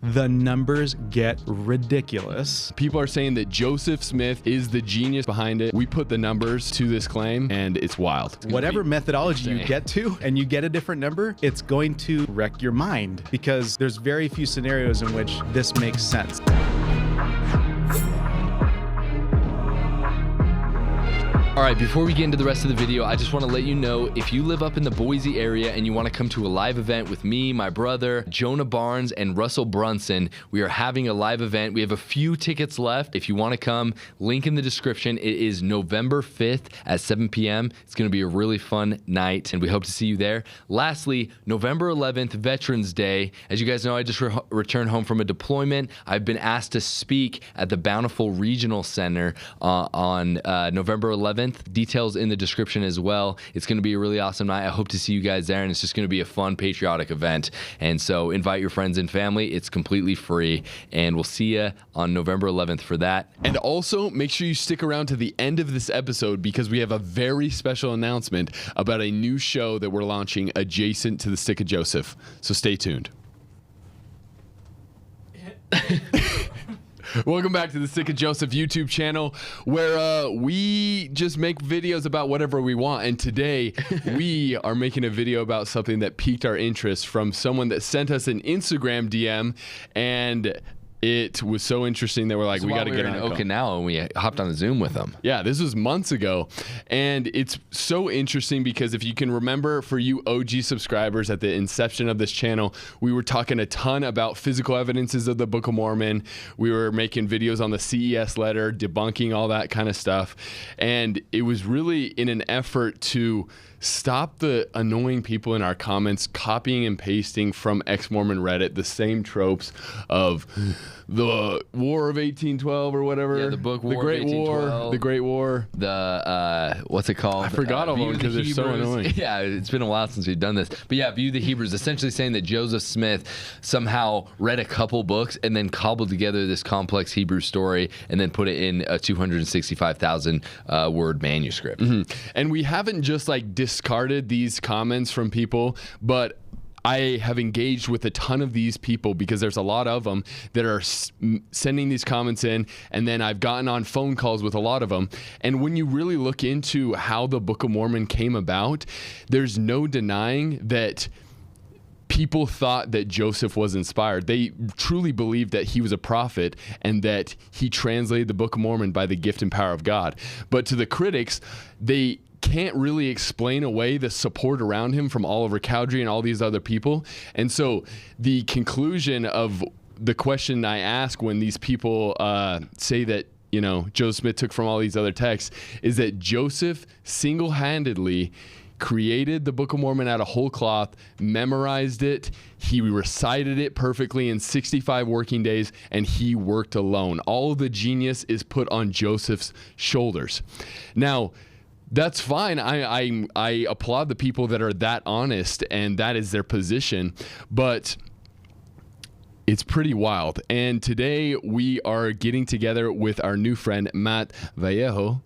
The numbers get ridiculous. People are saying that Joseph Smith is the genius behind it. We put the numbers to this claim, and it's wild. Whatever methodology you get to, and you get a different number, it's going to wreck your mind, because there's very few scenarios in which this makes sense. All right, before we get into the rest of the video, I just want to let you know, if you live up in the Boise area and you want to come to a live event with me, my brother, Jonah Barnes, and Russell Brunson, we are having a live event. We have a few tickets left. If you want to come, link in the description. It is November 5th at 7 p.m. It's going to be a really fun night, and we hope to see you there. Lastly, November 11th, Veterans Day. As you guys know, I just returned home from a deployment. I've been asked to speak at the Bountiful Regional Center on November 11th. Details in the description as well. It's going to be a really awesome night. I hope to see you guys there, and it's just going to be a fun, patriotic event. And so invite your friends and family. It's completely free, and we'll see you on November 11th for that. And also, make sure you stick around to the end of this episode, because we have a very special announcement about a new show that we're launching adjacent to the Stick of Joseph. So stay tuned. Welcome back to the Stick of Joseph YouTube channel, where we just make videos about whatever we want. And today we are making a video about something that piqued our interest from someone that sent us an Instagram DM, and it was so interesting that we're like, we got to get on Okinawa, and we hopped on a Zoom with them. Yeah, this was months ago. And it's so interesting because if you can remember, for you OG subscribers at the inception of this channel, we were talking a ton about physical evidences of the Book of Mormon. We were making videos on the CES letter, debunking all that kind of stuff. And it was really in an effort to stop the annoying people in our comments copying and pasting from ex-Mormon Reddit the same tropes of the War of 1812 or whatever. Yeah, the book War the Great of 1812. War. The Great War. The, what's it called? I forgot all of them because they're so annoying. Yeah, it's been a while since we've done this. But yeah, View the Hebrews, essentially saying that Joseph Smith somehow read a couple books and then cobbled together this complex Hebrew story and then put it in a 265,000 word manuscript. Mm-hmm. And we haven't just like discarded these comments from people, but I have engaged with a ton of these people because there's a lot of them that are sending these comments in, and then I've gotten on phone calls with a lot of them. And when you really look into how the Book of Mormon came about, there's no denying that people thought that Joseph was inspired. They truly believed that he was a prophet and that he translated the Book of Mormon by the gift and power of God. But to the critics, they can't really explain away the support around him from Oliver Cowdery and all these other people. And so the conclusion of the question I ask when these people say that, you know, Joseph Smith took from all these other texts is that Joseph single-handedly created the Book of Mormon out of whole cloth, memorized it, he recited it perfectly in 65 working days, and he worked alone. All of the genius is put on Joseph's shoulders. Now, that's fine. I applaud the people that are that honest and that is their position, but it's pretty wild. And today we are getting together with our new friend, Matt Vallejo,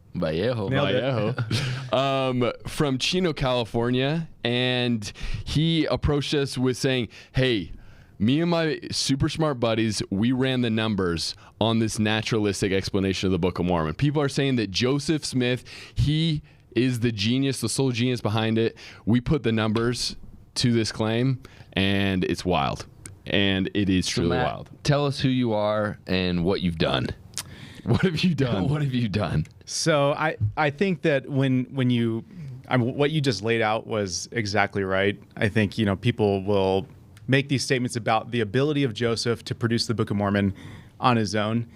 from Chino, California. And he approached us with saying, hey, me and my super smart buddies, we ran the numbers on this naturalistic explanation of the Book of Mormon. People are saying that Joseph Smith, he is the genius, the sole genius behind it. We put the numbers to this claim, and it's wild. And it is truly Matt, wild. Tell us who you are and what you've done. What have you done? What have you done? So I think that when you, what you just laid out was exactly right. I think, you know, people will make these statements about the ability of Joseph to produce the Book of Mormon on his own.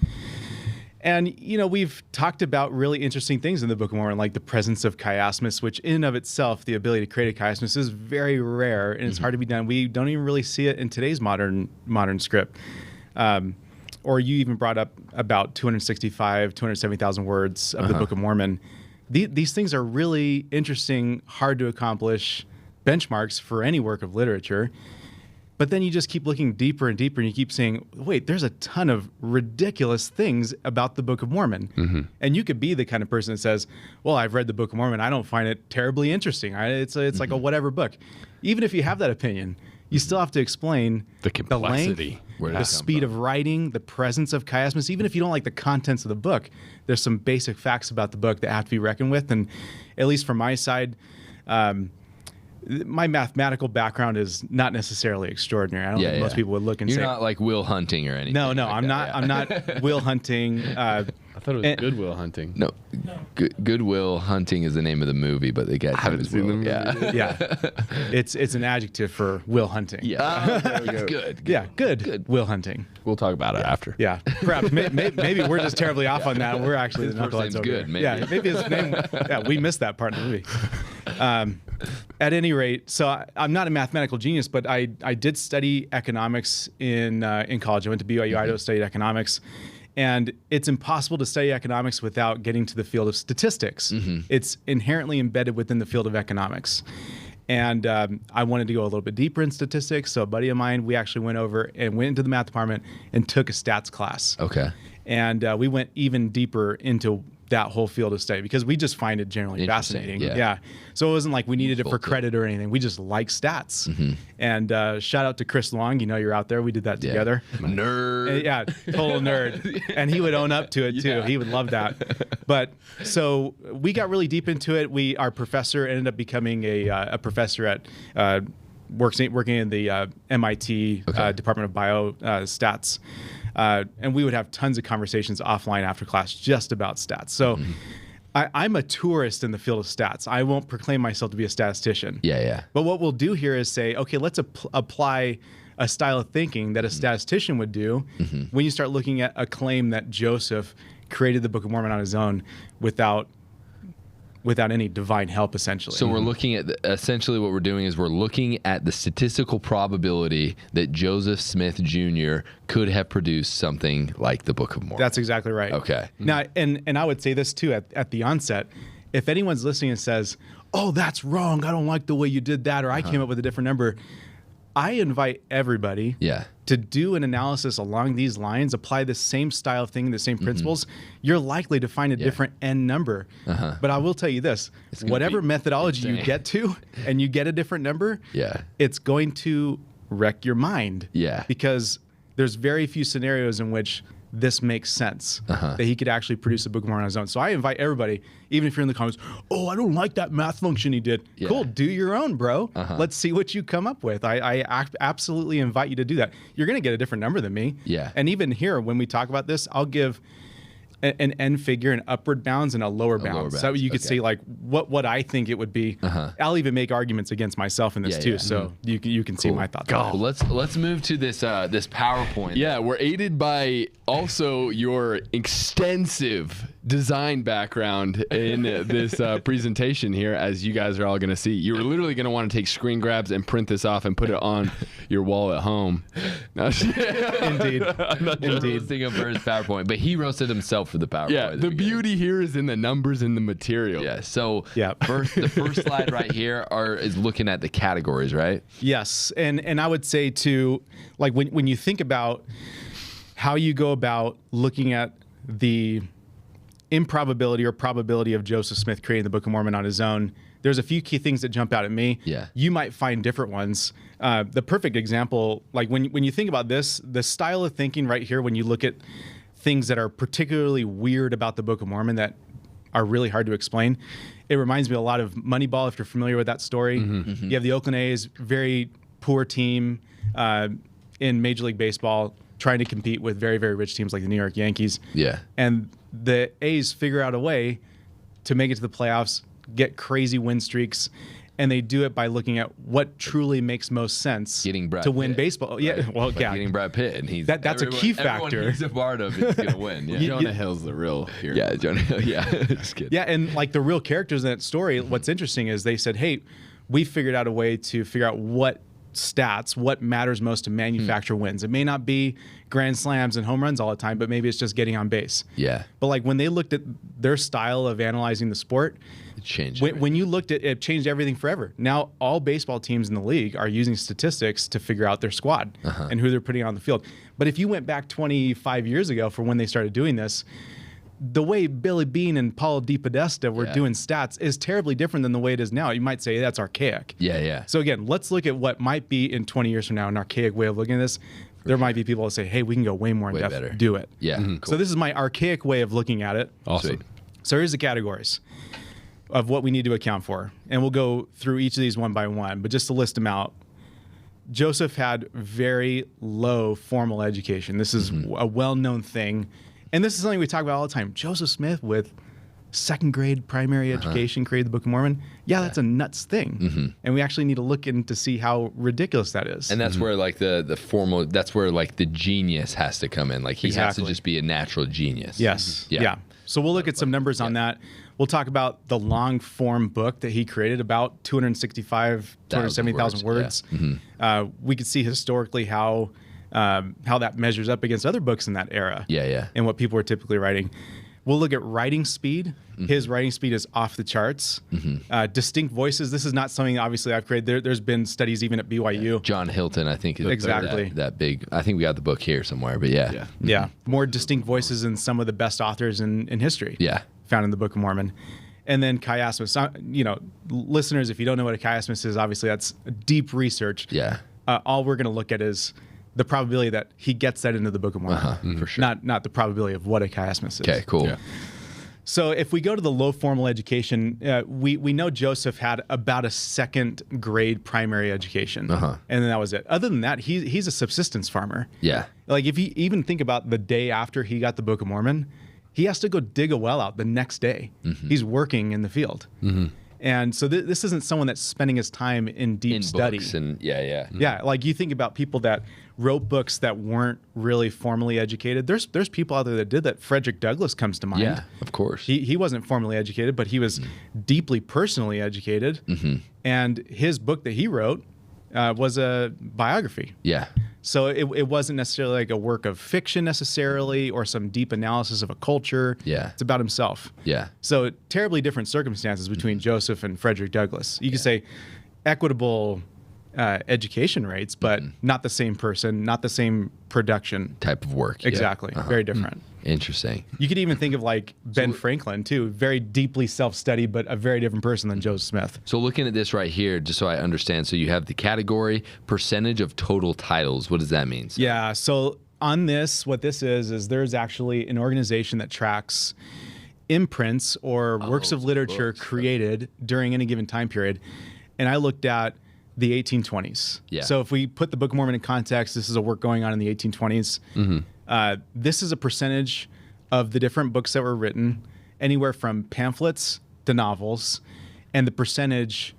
And, you know, we've talked about really interesting things in the Book of Mormon, like the presence of chiasmus, which in and of itself, the ability to create a chiasmus is very rare and it's hard to be done. We don't even really see it in today's modern script. Or you even brought up about 270,000 words of the Book of Mormon. These things are really interesting, hard to accomplish benchmarks for any work of literature. But then you just keep looking deeper and deeper, and you keep saying, wait, there's a ton of ridiculous things about the Book of Mormon. And you could be the kind of person that says, well, I've read the Book of Mormon. I don't find it terribly interesting. It's like a whatever book. Even if you have that opinion, you still have to explain The complexity. Where did the it come speed from? of writing, the presence of chiasmus. Even if you don't like the contents of the book, there's some basic facts about the book that have to be reckoned with. And at least from my side, my mathematical background is not necessarily extraordinary. I don't think most people would look and You're say, not like Will Hunting or anything. no, like I'm that, not. yeah. I'm not Will Hunting. I thought it was Goodwill Hunting. No, Goodwill Hunting is the name of the movie, but the guy's name haven't is seen the Will. movie. Yeah, Yeah, it's an adjective for Will Hunting. yeah. It's good. Yeah, good. Will Hunting. We'll talk about it after. Yeah, perhaps maybe we're just terribly off on that. We're actually His the first knuckleheads name's over good, here. maybe. Yeah, maybe his name. Yeah, we missed that part in the movie. At any rate, so I'm not a mathematical genius, but I did study economics in college. I went to BYU Idaho, studied economics, and it's impossible to study economics without getting to the field of statistics. It's inherently embedded within the field of economics. And I wanted to go a little bit deeper in statistics. So a buddy of mine, we actually went over and went into the math department and took a stats class. Okay. And we went even deeper into that whole field of study because we just find it generally Interesting, fascinating. yeah. So it wasn't like we needed it for Useful too. credit or anything. We just like stats. And shout out to Chris Long. You know, you're out there. We did that together. Nerd. Yeah, total nerd. And he would own up to it too. Yeah. He would love that. But so we got really deep into it. Our professor ended up becoming a professor at working in the MIT Department of Bio Stats. And we would have tons of conversations offline after class just about stats. So I'm a tourist in the field of stats. I won't proclaim myself to be a statistician. Yeah. But what we'll do here is say, okay, let's apply a style of thinking that a statistician would do when you start looking at a claim that Joseph created the Book of Mormon on his own without any divine help, essentially. So we're looking at essentially what we're doing is we're looking at the statistical probability that Joseph Smith Jr. could have produced something like the Book of Mormon. That's exactly right. Okay. Now, and I would say this too at the onset, if anyone's listening and says, "Oh, that's wrong. I don't like the way you did that," or "I came up with a different number," I invite everybody to do an analysis along these lines, apply the same style of thinking, the same principles. You're likely to find a different end number. But I will tell you this, whatever methodology you get to and you get a different number, it's going to wreck your mind. Because there's very few scenarios in which this makes sense, that he could actually produce a Book of Mormon on his own. So I invite everybody, even if you're in the comments, "Oh, I don't like that math function he did." Cool, do your own, bro. Let's see what you come up with. I absolutely invite you to do that. You're going to get a different number than me. And even here, when we talk about this, I'll give an end figure, an upward bounds, and a lower bounds. So you could say like what I think it would be. I'll even make arguments against myself in this too. So you can see my thoughts. Well, let's move to this this PowerPoint. Yeah, we're aided by also your extensive design background in this presentation here, as you guys are all going to see. You're literally going to want to take screen grabs and print this off and put it on your wall at home. Indeed. Roasting him for his PowerPoint, but he roasted himself for the PowerPoint. Yeah, the beauty here is in the numbers and the material. Yeah. So the first slide right here is looking at the categories, right? Yes, and I would say too, like when you think about how you go about looking at the improbability or probability of Joseph Smith creating the Book of Mormon on his own, there's a few key things that jump out at me. You might find different ones. The perfect example, like when you think about this, the style of thinking right here, when you look at things that are particularly weird about the Book of Mormon that are really hard to explain, it reminds me a lot of Moneyball, if you're familiar with that story. You have the Oakland A's, very poor team in Major League Baseball, trying to compete with very, very rich teams like the New York Yankees. And the A's figure out a way to make it to the playoffs, get crazy win streaks, and they do it by looking at what truly makes most sense to win baseball. Getting Brad Pitt, and that's a key factor. Everyone he's a part of is going to win. Jonah Hill's the real hero. Yeah, Jonah Hill. Yeah, just kidding. Yeah, and like the real characters in that story, what's interesting is they said, "Hey, we figured out a way to figure out what matters most to manufacture wins. It may not be grand slams and home runs all the time, but maybe it's just getting on base." But like when they looked at their style of analyzing the sport, it changed. When you looked at it, it changed everything forever. Now all baseball teams in the league are using statistics to figure out their squad and who they're putting on the field. But if you went back 25 years ago for when they started doing this, the way Billy Bean and Paul DePodesta were doing stats is terribly different than the way it is now. You might say that's archaic. Yeah. So again, let's look at what might be in 20 years from now an archaic way of looking at this. There might be people that say, hey, we can go way more in depth. Better. Do it. Yeah. Cool. So this is my archaic way of looking at it. Awesome. Sweet. So here's the categories of what we need to account for. And we'll go through each of these one by one. But just to list them out, Joseph had very low formal education. This is a well-known thing. And this is something we talk about all the time. Joseph Smith with second grade primary education created the Book of Mormon. Yeah, that's a nuts thing. And we actually need to look in to see how ridiculous that is. And that's where like the formal, that's where like the genius has to come in. Like he has to just be a natural genius. Yes. Yeah. So we'll look at some numbers on that. We'll talk about the long form book that he created, about 270,000 words. We could see historically how that measures up against other books in that era. And what people were typically writing. We'll look at writing speed. His writing speed is off the charts. Distinct voices. This is not something obviously I've created. There's been studies even at BYU. John Hilton, I think, is exactly that big. I think we got the book here somewhere, but yeah. More distinct voices than some of the best authors in history. Found in the Book of Mormon. And then chiasmus. You know, listeners, if you don't know what a chiasmus is, obviously that's deep research. All we're going to look at is the probability that he gets that into the Book of Mormon. For sure. Not the probability of what a chiasmus is. Okay, cool. So if we go to the low formal education, we know Joseph had about a second grade primary education. And then that was it. Other than that, he's a subsistence farmer. Like if you even think about the day after he got the Book of Mormon, he has to go dig a well out the next day. He's working in the field. And so this isn't someone that's spending his time in deep study. Books and Like you think about people that wrote books that weren't really formally educated. There's people out there that did that. Frederick Douglass comes to mind. Yeah, of course. He wasn't formally educated, but he was deeply personally educated. And his book that he wrote was a biography. So it wasn't necessarily like a work of fiction necessarily or some deep analysis of a culture. It's about himself. So terribly different circumstances between Joseph and Frederick Douglass. You could say equitable education rates, but not the same person, not the same production. Type of work. Exactly. Very different. Interesting. You could even think of like Ben Franklin too, very deeply self-studied, but a very different person than Joseph Smith. So looking at this right here, just so I understand, so you have the category percentage of total titles. What does that mean? So on this, what this is there's actually an organization that tracks imprints or works of literature created during any given time period. And I looked at the 1820s. So if we put the Book of Mormon in context, this is a work going on in the 1820s. This is a percentage of the different books that were written, anywhere from pamphlets to novels, and the percentage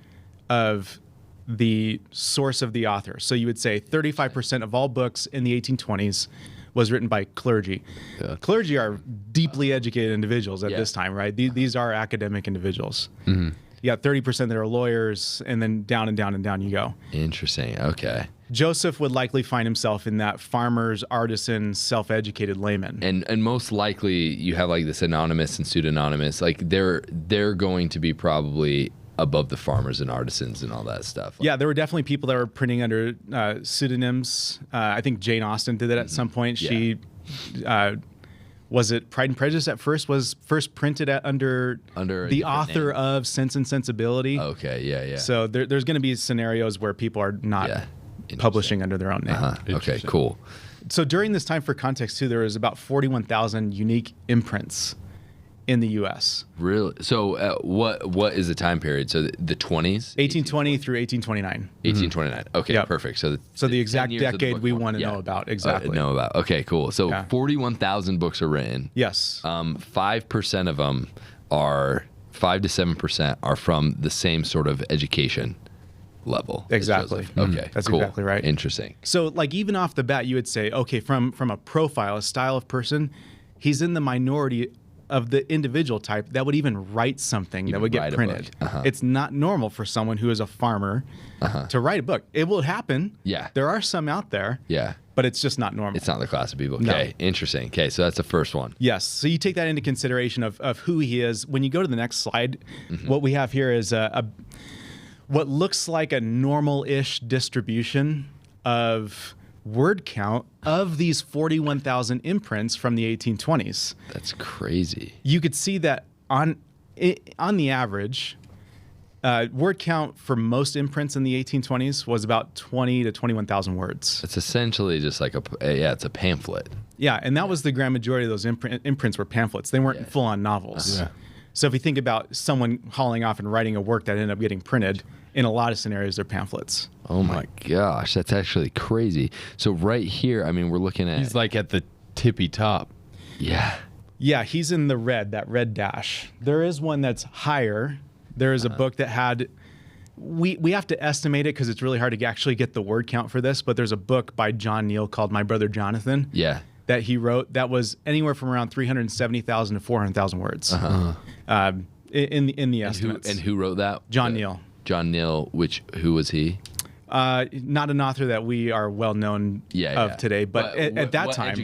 of the source of the author. So you would say 35% of all books in the 1820s was written by clergy. Clergy are deeply educated individuals at this time, right? These are academic individuals. You got 30% that are lawyers, and then down and down and down you go. Interesting. Okay. Joseph would likely find himself in that farmers, artisan, self-educated layman. And most likely you have like this anonymous and pseudonymous. Like they're going to be probably above the farmers and artisans and all that stuff. Yeah, there were definitely people that were printing under pseudonyms. I think Jane Austen did that at some point. She was it Pride and Prejudice at first was first printed under the author of Sense and Sensibility. Okay, So there's going to be scenarios where people are not publishing under their own name. Okay, cool. So during this time, for context too, there was about 41,000 unique imprints in the U.S. Really? So what is the time period? So the 20s? 1820 through 1829. 1829. Okay, perfect. So the exact decade we want to know about. Exactly. Okay, cool. So 41,000 books are written. Yes. 5% of them are, 5 to 7% are from the same sort of education level. Exactly. Okay, that's cool. exactly right. Interesting. So like even off the bat, you would say, okay, from a profile, a style of person, he's in the minority of the individual type that would even write something that would get printed. It's not normal for someone who is a farmer to write a book. It will happen. There are some out there. But it's just not normal. It's not the class of people. Okay, interesting. Okay, so that's the first one. Yes, so you take that into consideration of who he is. When you go to the next slide, what we have here is what looks like a normal-ish distribution of word count of these 41,000 imprints from the 1820s. That's crazy. You could see that on the average, word count for most imprints in the 1820s was about 20 to 21,000 words. It's essentially just like it's a pamphlet. Yeah, and that was the grand majority of those imprints were pamphlets. They weren't full-on novels. So if you think about someone hauling off and writing a work that ended up getting printed, in a lot of scenarios, they're pamphlets. Oh my gosh, that's actually crazy. So right here, I mean, we're looking at... He's like at the tippy top. Yeah. Yeah, he's in the red, that red dash. There is one that's higher. There is a book that had... We have to estimate it because it's really hard to actually get the word count for this, but there's a book by John Neal called My Brother Jonathan. Yeah. That he wrote that was anywhere from around 370,000 to 400,000 words in the estimates. And who wrote that? John Neal. John Neal, who was he? Not an author that we are well known of today, but at that time.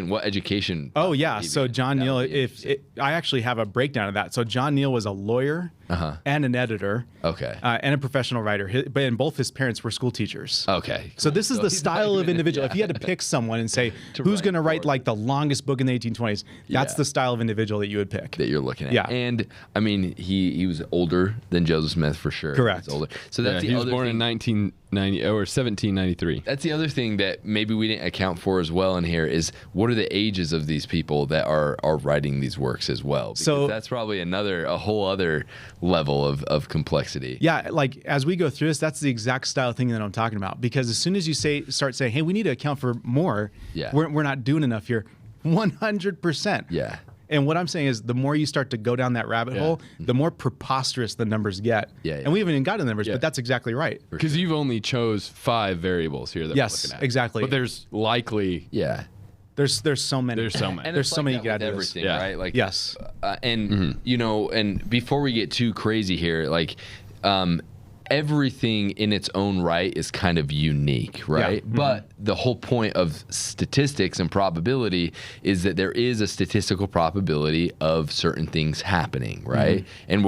What education? Oh yeah, so John Neal. I actually have a breakdown of that. So John Neal was a lawyer and an editor, and a professional writer. And both his parents were school teachers. Okay. So this is the style of individual. If you had to pick someone and say who's going to write like the longest book in the 1820s, that's the style of individual that you would pick. That you're looking at. Yeah. And I mean, he was older than Joseph Smith for sure. Correct. He was older. So that's the he was other born thing. in 1990 or 1793. That's the other thing that maybe we didn't account for as well in here is what are the ages of these people that are writing these works as well? Because So that's probably a whole other level of complexity. Yeah, like as we go through this, that's the exact style thing that I'm talking about. Because as soon as you start saying, "Hey, we need to account for more," we're not doing enough here. 100%. Yeah. And what I'm saying is, the more you start to go down that rabbit hole, the more preposterous the numbers get. Yeah. And we haven't even got to the numbers, but that's exactly right. Because you've only chose 5 variables here that we're looking at. Exactly. But there's likely... Yeah. There's so many. There's so many. And there's it's so like many that you got with to do. everything, Yeah. right? Like, Yes. And you know, and before we get too crazy here, like, everything in its own right is kind of unique, right? Yeah. But the whole point of statistics and probability is that there is a statistical probability of certain things happening, right? And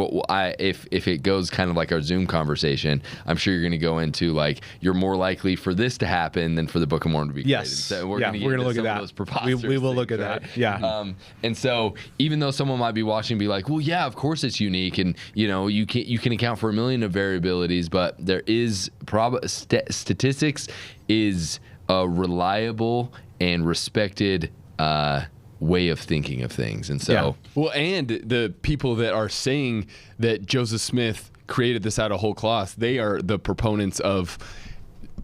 if it goes kind of like our Zoom conversation, I'm sure you're going to go into like you're more likely for this to happen than for the Book of Mormon to be created. So we're going to look at that. Those preposterous we will look things, at right? that. Yeah. And so even though someone might be watching and be like, well, yeah, of course it's unique, and you know you can account for a million of variabilities, but there is statistics is a reliable and respected way of thinking of things. And so Well, and the people that are saying that Joseph Smith created this out of whole cloth, they are the proponents of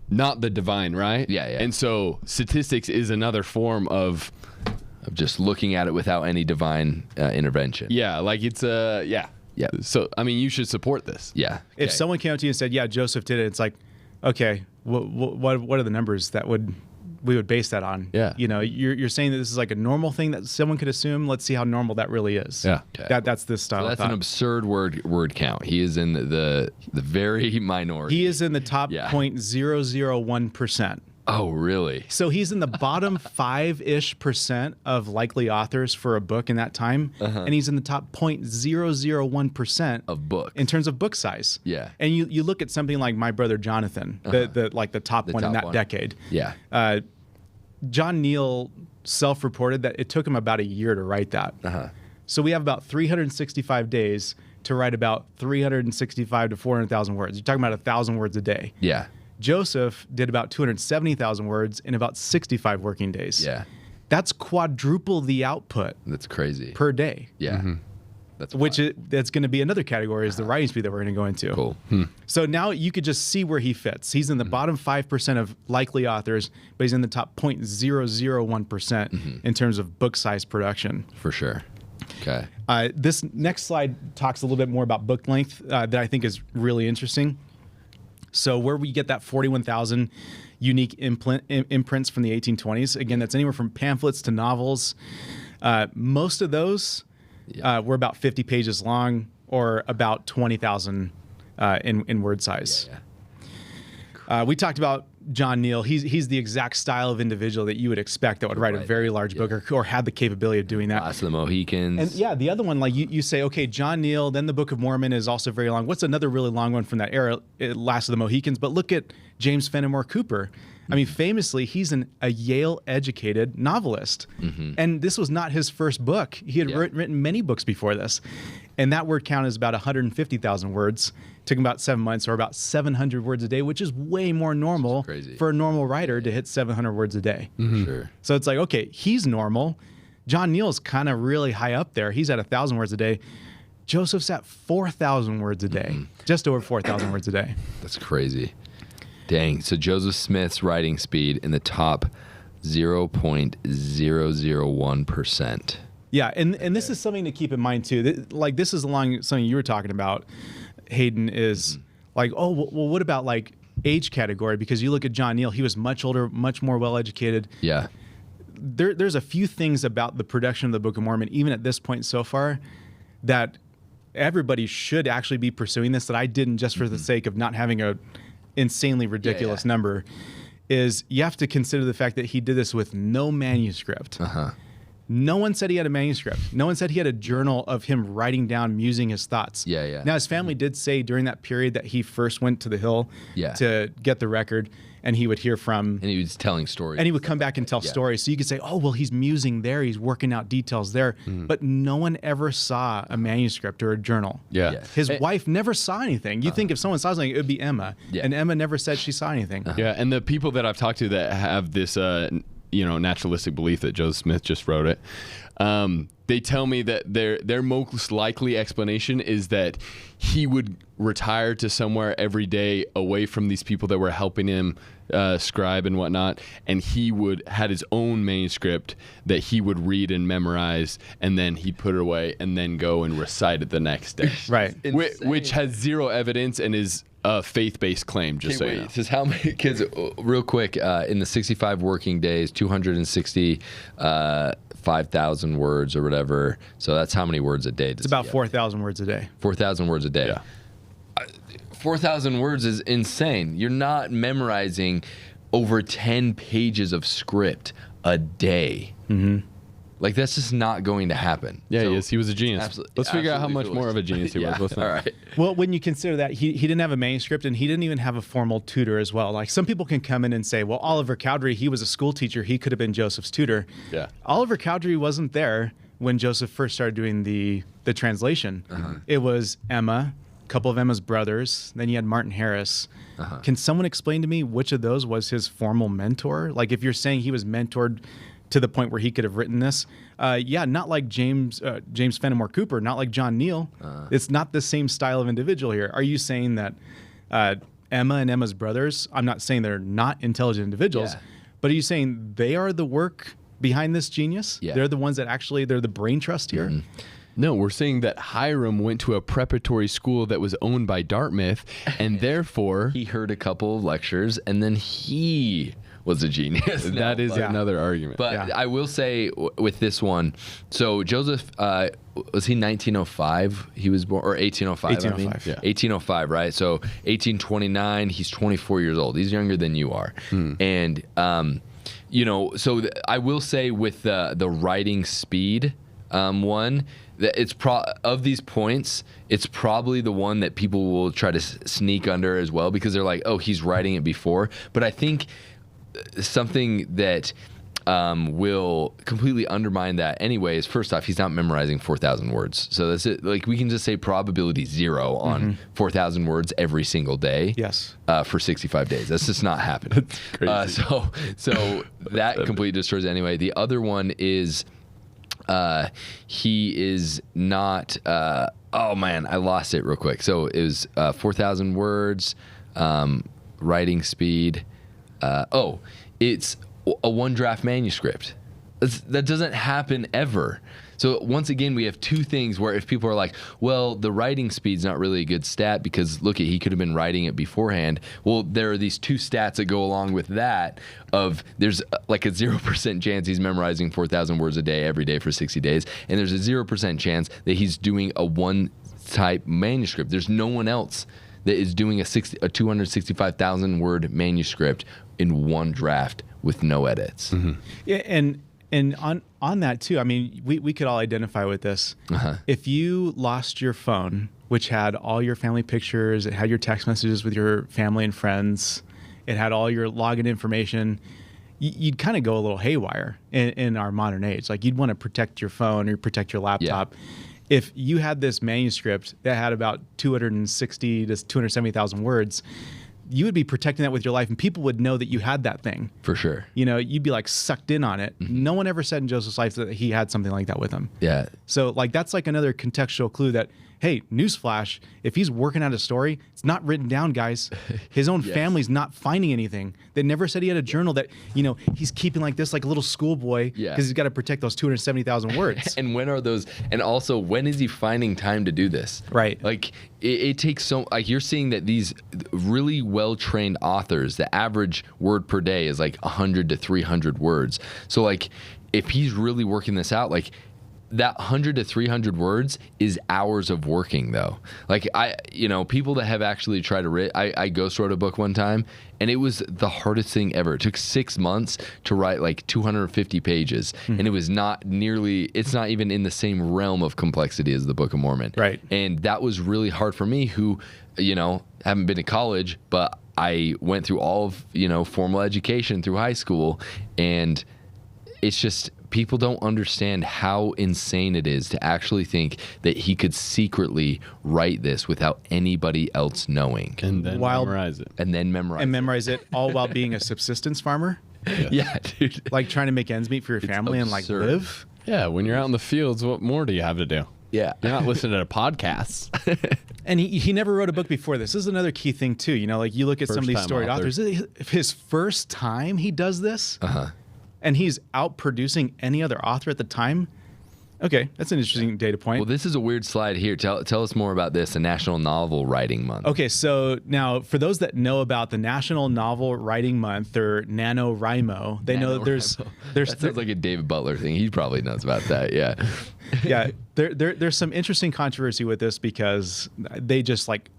not the divine, right? Yeah. And so statistics is another form of just looking at it without any divine intervention. like it's Yeah. So I mean, you should support this. Yeah. If someone came up to you and said, "Yeah, Joseph did it," it's like, okay, what are the numbers that we would base that on? Yeah. You know, you're saying that this is like a normal thing that someone could assume. Let's see how normal that really is. Yeah. Okay. That's this style. So of that's an thought. absurd word count. He is in the very minority. He is in the top 0.001%. Oh, really? So he's in the bottom 5-ish% of likely authors for a book in that time, and he's in the top 0.001% Of books. in terms of book size. Yeah. And you look at something like My Brother Jonathan, the top one in that decade. Yeah. John Neal self-reported that it took him about a year to write that. So we have about 365 days to write about 365 to 400,000 words. You're talking about 1,000 words a day. Yeah. Joseph did about 270,000 words in about 65 working days. Yeah. That's quadruple the output That's crazy. per day. Yeah. That's That's going to be another category is the writing speed that we're going to go into. cool. So now you could just see where he fits. He's in the bottom 5% of likely authors, but he's in the top 0.001% in terms of book size production. For sure. Okay. This next slide talks a little bit more about book length that I think is really interesting. So where we get that 41,000 unique imprints from the 1820s, again, that's anywhere from pamphlets to novels. Most of those were about 50 pages long or about 20,000 in word size. We talked about John Neal. He's the exact style of individual that you would expect that would write a very large book or had the capability of doing that. Last of the Mohicans. And the other one, like you say, okay, John Neal, then the Book of Mormon is also very long. What's another really long one from that era? Last of the Mohicans. But look at James Fenimore Cooper. I mean, famously, he's a Yale-educated novelist. And this was not his first book. He had written many books before this. And that word count is about 150,000 words. Took him about 7 months, or about 700 words a day, which is way more normal for a normal writer to hit 700 words a day. Sure. So it's like, okay, he's normal. John Neal's kind of really high up there. He's at 1,000 words a day. Joseph's at 4,000 words a day, just over 4,000 words a day. That's crazy. Dang. So Joseph Smith's writing speed in the top 0.001%. Yeah, and this is something to keep in mind too. Like, this is along something you were talking about, Hayden, is like, oh, well, what about like age category? Because you look at John Neal, he was much older, much more well-educated. Yeah. There's a few things about the production of the Book of Mormon, even at this point so far, that everybody should actually be pursuing this, that I didn't, just for the sake of not having a insanely ridiculous number, is you have to consider the fact that he did this with no manuscript. No one said he had a manuscript. No one said he had a journal of him writing down, musing his thoughts. Now, his family did say during that period that he first went to the hill to get the record, and he would hear from... And he was telling stories. And he would come back and tell stories. So you could say, oh, well, he's musing there. He's working out details there. But no one ever saw a manuscript or a journal. His wife never saw anything. You think if someone saw something, it would be Emma. And Emma never said she saw anything. Yeah, and the people that I've talked to that have this... naturalistic belief that Joseph Smith just wrote it. They tell me that their most likely explanation is that he would retire to somewhere every day away from these people that were helping him scribe and whatnot, and he had his own manuscript that he would read and memorize, and then he'd put it away and then go and recite it the next day. Which has zero evidence and is a faith-based claim, just so you know. Says how many kids, real quick, in the 65 working days, 265,000 words or whatever. So that's how many words a day? It's about 4,000 words a day. 4,000 words a day. Yeah. 4,000 words is insane. You're not memorizing over 10 pages of script a day. Like, that's just not going to happen. Yeah, so, he was a genius. Let's figure out how much more of a genius he was. All right. Well, when you consider that, he didn't have a manuscript, and he didn't even have a formal tutor as well. Like, some people can come in and say, well, Oliver Cowdery, he was a school teacher. He could have been Joseph's tutor. Yeah. Oliver Cowdery wasn't there when Joseph first started doing the translation. It was Emma, a couple of Emma's brothers. Then you had Martin Harris. Can someone explain to me which of those was his formal mentor? Like, if you're saying he was mentored to the point where he could have written this, not like James Fenimore Cooper, not like John Neal. It's not the same style of individual here. Are you saying that Emma and Emma's brothers, I'm not saying they're not intelligent individuals, but are you saying they are the work behind this genius? They're the ones that actually, they're the brain trust here? No, we're saying that Hiram went to a preparatory school that was owned by Dartmouth, and therefore... he heard a couple of lectures, and then he was a genius. That is another argument. But I will say with this one, so Joseph, was he 1905? He was born, or 1805? 1805. 1805, right? So 1829, he's 24 years old. He's younger than you are. And, so I will say with the writing speed one, that it's of these points, it's probably the one that people will try to sneak under as well, because they're like, oh, he's writing it before. But I think something that will completely undermine that anyway is, first off, he's not memorizing 4,000 words. So that's it. Like, we can just say probability 0 on 4,000 words every single day. For 65 days. That's just not happening. That's crazy. So that completely destroys it anyway. The other one is he is not oh man, I lost it real quick. So it was 4,000 words, writing speed. It's a one draft manuscript. That doesn't happen ever. So once again, we have two things where if people are like, well, the writing speed's not really a good stat because look, he could have been writing it beforehand. Well, there are these two stats that go along with that of there's like a 0% chance he's memorizing 4,000 words a day every day for 60 days. And there's a 0% chance that he's doing a one type manuscript. There's no one else that is doing a 265,000 word manuscript in one draft with no edits. Yeah, and on that too, I mean, we could all identify with this. If you lost your phone, which had all your family pictures, it had your text messages with your family and friends, It had all your login information. You'd kind of go a little haywire in our modern age. Like you'd want to protect your phone or protect your laptop. If you had this manuscript that had about 260 to 270,000 words, you would be protecting that with your life, and people would know that you had that thing. For sure. You'd be like sucked in on it. No one ever said in Joseph's life that he had something like that with him. Yeah. So like that's like another contextual clue that, hey, newsflash, if he's working out a story, it's not written down, guys. His own family's not finding anything. They never said he had a journal that, he's keeping like this, like a little schoolboy, because he's got to protect those 270,000 words. And when are those, and also when is he finding time to do this? Right. Like it takes so, like you're seeing that these really well-trained authors, the average word per day is like 100 to 300 words. So like if he's really working this out, like that 100 to 300 words is hours of working though. Like people that have actually tried to write, I ghost wrote a book one time and it was the hardest thing ever. It took 6 months to write like 250 pages and it was it's not even in the same realm of complexity as the Book of Mormon. Right. And that was really hard for me who, haven't been to college, but I went through all of, formal education through high school, and it's just, people don't understand how insane it is to actually think that he could secretly write this without anybody else knowing. And then memorize it. And then memorize it, all while being a subsistence farmer. Yeah, dude. Like trying to make ends meet for your family and like live. Yeah, when you're out in the fields, what more do you have to do? Yeah. You're not listening to podcasts. And he never wrote a book before this. This is another key thing too. Like you look at some of these storied authors. His first time he does this, and he's out producing any other author at the time. Okay, that's an interesting data point. Well, this is a weird slide here. Tell us more about this, the National Novel Writing Month. Okay, so now for those that know about the National Novel Writing Month, or NaNoWriMo, they know that there's that sounds like a David Butler thing. He probably knows about that. Yeah. Yeah, there's some interesting controversy with this because they just like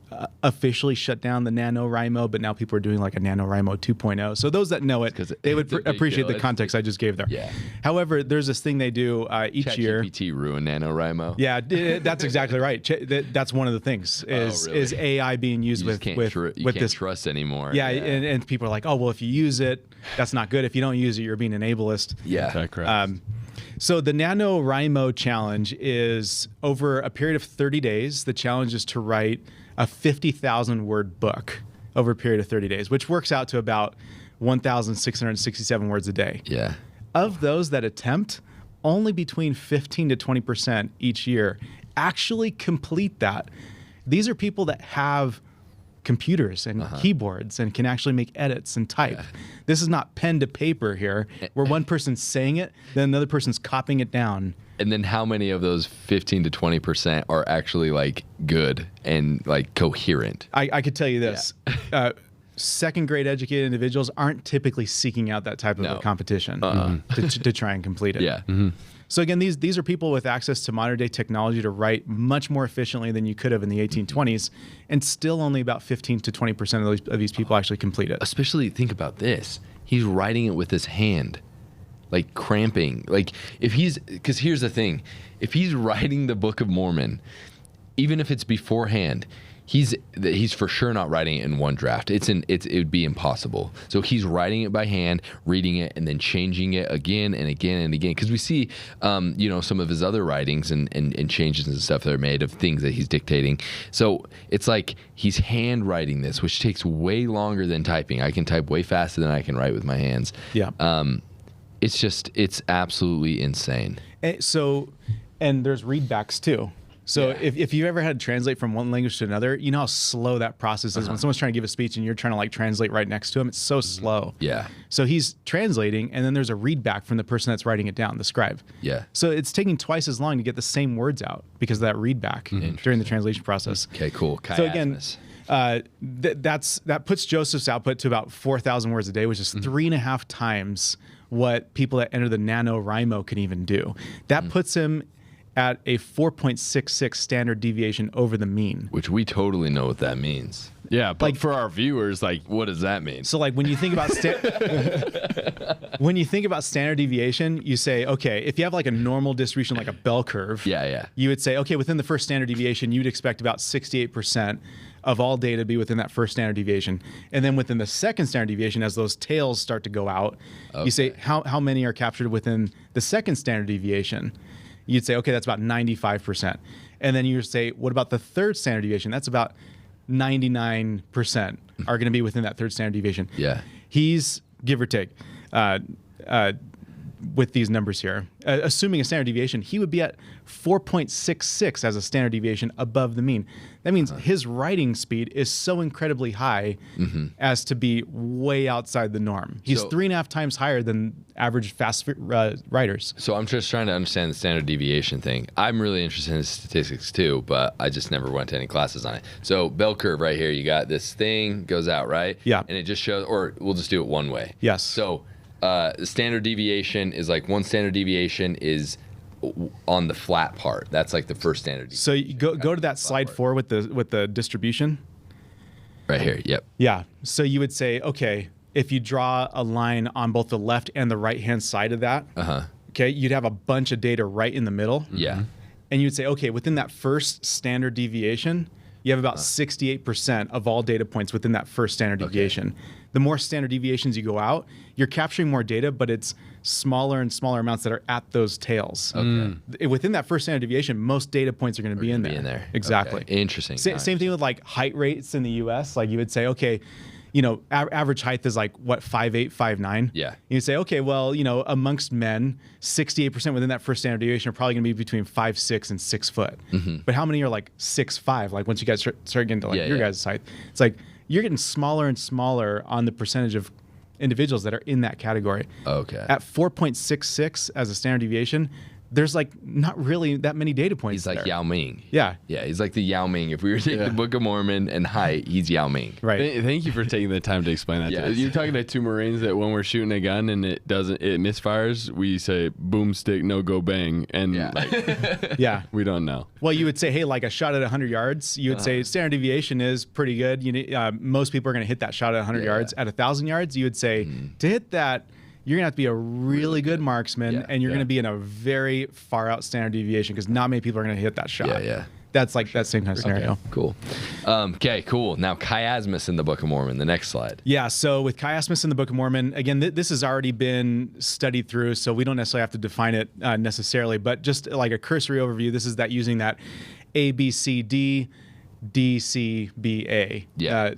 officially shut down the NaNoWriMo, but now people are doing like a NaNoWriMo 2.0. So those that know it, they would appreciate the context I just gave there. Yeah. However, there's this thing they do each year. ChatGPT ruined NaNoWriMo. Yeah, that's exactly right. That's one of the things is AI being used with can't trust anymore. Yeah, and people are like, oh, well, if you use it, that's not good. If you don't use it, you're being an ableist. Yeah. So the NaNoWriMo challenge is over a period of 30 days. The challenge is to write a 50,000 word book over a period of 30 days, which works out to about 1,667 words a day. Yeah. Of those that attempt, only between 15 to 20% each year actually complete that. These are people that have computers and keyboards and can actually make edits and type. This is not pen to paper here, where one person's saying it, then another person's copying it down. And then how many of those 15 to 20% are actually like good and like coherent? I could tell you this. Second grade educated individuals aren't typically seeking out that type of a competition to try and complete it. Yeah. So again, these are people with access to modern day technology to write much more efficiently than you could have in the 1820s, and still only about 15 to 20% of these people actually complete it. Especially think about this. He's writing it with his hand, like cramping. Like because here's the thing. If he's writing the Book of Mormon, even if it's beforehand, he's for sure not writing it in one draft. It would be impossible. So he's writing it by hand, reading it, and then changing it again and again and again. Because we see, some of his other writings and changes and stuff that are made of things that he's dictating. So it's like he's handwriting this, which takes way longer than typing. I can type way faster than I can write with my hands. Yeah. It's absolutely insane. And there's readbacks too. So if you ever had to translate from one language to another, you know how slow that process is. When someone's trying to give a speech and you're trying to like translate right next to them, it's so slow. Yeah. So he's translating, and then there's a readback from the person that's writing it down, the scribe. Yeah. So it's taking twice as long to get the same words out because of that readback during the translation process. Okay, cool. So again, that puts Joseph's output to about 4,000 words a day, which is 3.5 times what people that enter the NaNoWriMo can even do. That puts him at a 4.66 standard deviation over the mean. Which we totally know what that means. Yeah, but like for our viewers, like, what does that mean? So like when you think about standard deviation, you say, okay, if you have like a normal distribution, like a bell curve, you would say, okay, within the first standard deviation, you'd expect about 68% of all data be within that first standard deviation. And then within the second standard deviation, as those tails start to go out, you say how many are captured within the second standard deviation? You'd say, okay, that's about 95%. And then you say, what about the third standard deviation? That's about 99% are going to be within that third standard deviation. Yeah. He's, give or take, with these numbers here, assuming a standard deviation, he would be at 4.66 as a standard deviation above the mean. That means his writing speed is so incredibly high as to be way outside the norm. He's 3.5 times higher than average fast writers. So I'm just trying to understand the standard deviation thing. I'm really interested in statistics too, but I just never went to any classes on it. So bell curve right here, you got this thing goes out, right? Yeah. And it just shows, or we'll just do it one way. Yes. So the standard deviation is like one standard deviation is on the flat part. That's like the first standard deviation. So you go to that slide 4 with the distribution. Right here. Yep. Yeah. So you would say, okay, if you draw a line on both the left and the right hand side of that, okay, you'd have a bunch of data right in the middle. Yeah. And you'd say, okay, within that first standard deviation, you have about 68% of all data points within that first standard deviation. The more standard deviations you go out, you're capturing more data, but it's smaller and smaller amounts that are at those tails. Within that first standard deviation, most data points are going to be in there. Exactly. Okay. Interesting. Same thing with like height rates in the U.S. Like you would say, okay, you know, average height is like what, 5'8", 5'9"? Yeah. You say, okay, well, you know, amongst men, 68% within that first standard deviation are probably going to be between 5'6" and 6 foot. But how many are like 6'5"? Like once you guys start getting to like your guys' height, it's like you're getting smaller and smaller on the percentage of individuals that are in that category. Okay. At 4.66 as a standard deviation, there's like not really that many data points. He's like there. Yao Ming. Yeah. Yeah, he's like the Yao Ming. If we were to take the Book of Mormon and height, he's Yao Ming. Right. Thank you for taking the time to explain that. Yes. You're talking to two Marines that when we're shooting a gun and it misfires, we say boomstick, no go bang, and Yeah. we don't know. Well, you would say, hey, like a shot at 100 yards, you would say standard deviation is pretty good. Most people are going to hit that shot at 100 yards. At 1,000 yards, you would say to hit that, you're going to have to be a really good marksman, and you're going to be in a very far out standard deviation because not many people are going to hit that shot. Yeah. That's like that same kind of scenario. Okay, cool. Okay, cool. Now, chiasmus in the Book of Mormon, the next slide. Yeah, so with chiasmus in the Book of Mormon, again, this has already been studied through, so we don't necessarily have to define it necessarily, but just like a cursory overview, this is that using that ABCD, DCBA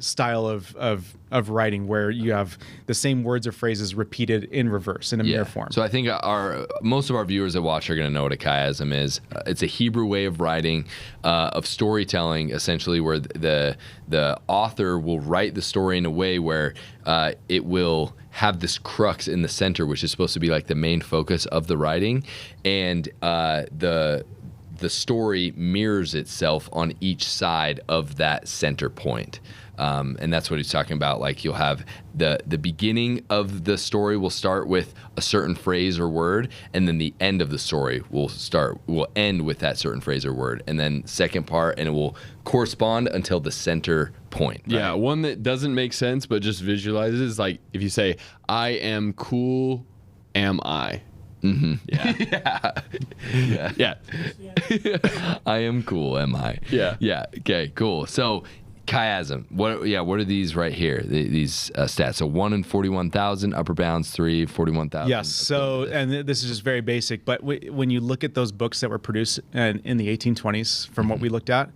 style of writing, where you have the same words or phrases repeated in reverse in a mirror form. So I think most of our viewers that watch are going to know what a chiasm is. It's a Hebrew way of writing, of storytelling, essentially, where the author will write the story in a way where it will have this crux in the center, which is supposed to be like the main focus of the writing, and the story mirrors itself on each side of that center point. And that's what he's talking about. Like you'll have the beginning of the story will start with a certain phrase or word, and then the end of the story will end with that certain phrase or word. And then second part, and it will correspond until the center point. Right? Yeah, one that doesn't make sense but just visualizes, like if you say, I am cool, am I? Yeah. I am cool, am I? Yeah. Okay, cool. So chiasm. What are these right here? These stats. So 1 in 41,000, upper bounds 3, 41,000. Yes. So, and this is just very basic, but when you look at those books that were produced in the 1820s, from what we looked at,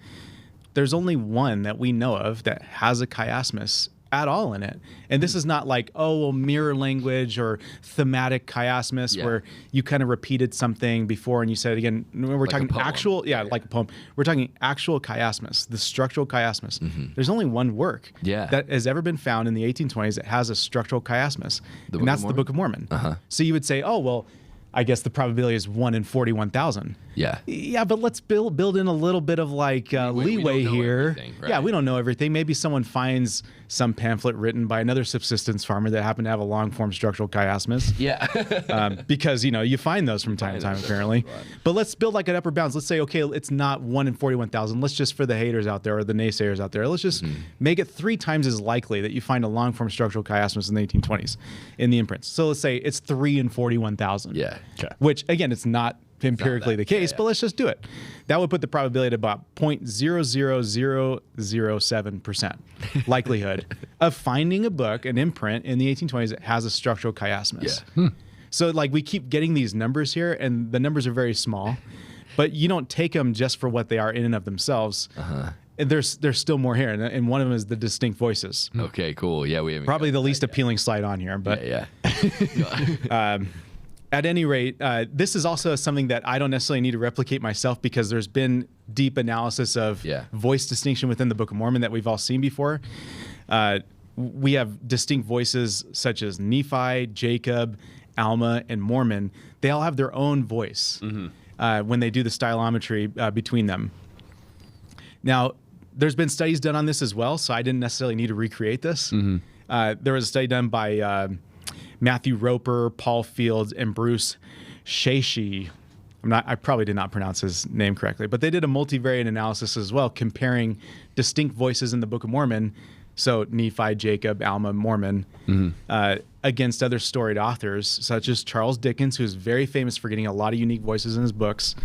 there's only one that we know of that has a chiasmus at all in it. And this is not like, mirror language or thematic chiasmus where you kind of repeated something before and you said it again. We're like talking actual, like a poem. We're talking actual chiasmus, the structural chiasmus. There's only one work that has ever been found in the 1820s that has a structural chiasmus, and that's the Book of Mormon. So you would say, I guess the probability is 1 in 41,000. Yeah, but let's build in a little bit of like leeway here. Right? Yeah, we don't know everything. Maybe someone finds some pamphlet written by another subsistence farmer that happened to have a long form structural chiasmus. Because you find those from time to time apparently. But let's build like an upper bounds. Let's say, okay, it's not 1 in 41,000. Let's just, for the haters out there or the naysayers out there, let's just make it 3 times as likely that you find a long form structural chiasmus in the 1820s in the imprints. So let's say it's 3 in 41,000. Okay. Which again, it's not empirically the case, but let's just do it. That would put the probability at about 0.00007% likelihood of finding a book, an imprint in the 1820s that has a structural chiasmus. Yeah. So like we keep getting these numbers here, and the numbers are very small, but you don't take them just for what they are in and of themselves. And there's still more here, and one of them is the distinct voices. Okay, cool. Yeah, we haven't Probably the least appealing slide on here, but Yeah. at any rate, this is also something that I don't necessarily need to replicate myself, because there's been deep analysis of voice distinction within the Book of Mormon that we've all seen before. We have distinct voices such as Nephi, Jacob, Alma, and Mormon. They all have their own voice when they do the stylometry between them. Now, there's been studies done on this as well, so I didn't necessarily need to recreate this. There was a study done by Matthew Roper, Paul Fields, and Bruce Shashi. I probably did not pronounce his name correctly, but they did a multivariate analysis as well, comparing distinct voices in the Book of Mormon, so Nephi, Jacob, Alma, Mormon, against other storied authors, such as Charles Dickens, who's very famous for getting a lot of unique voices in his books,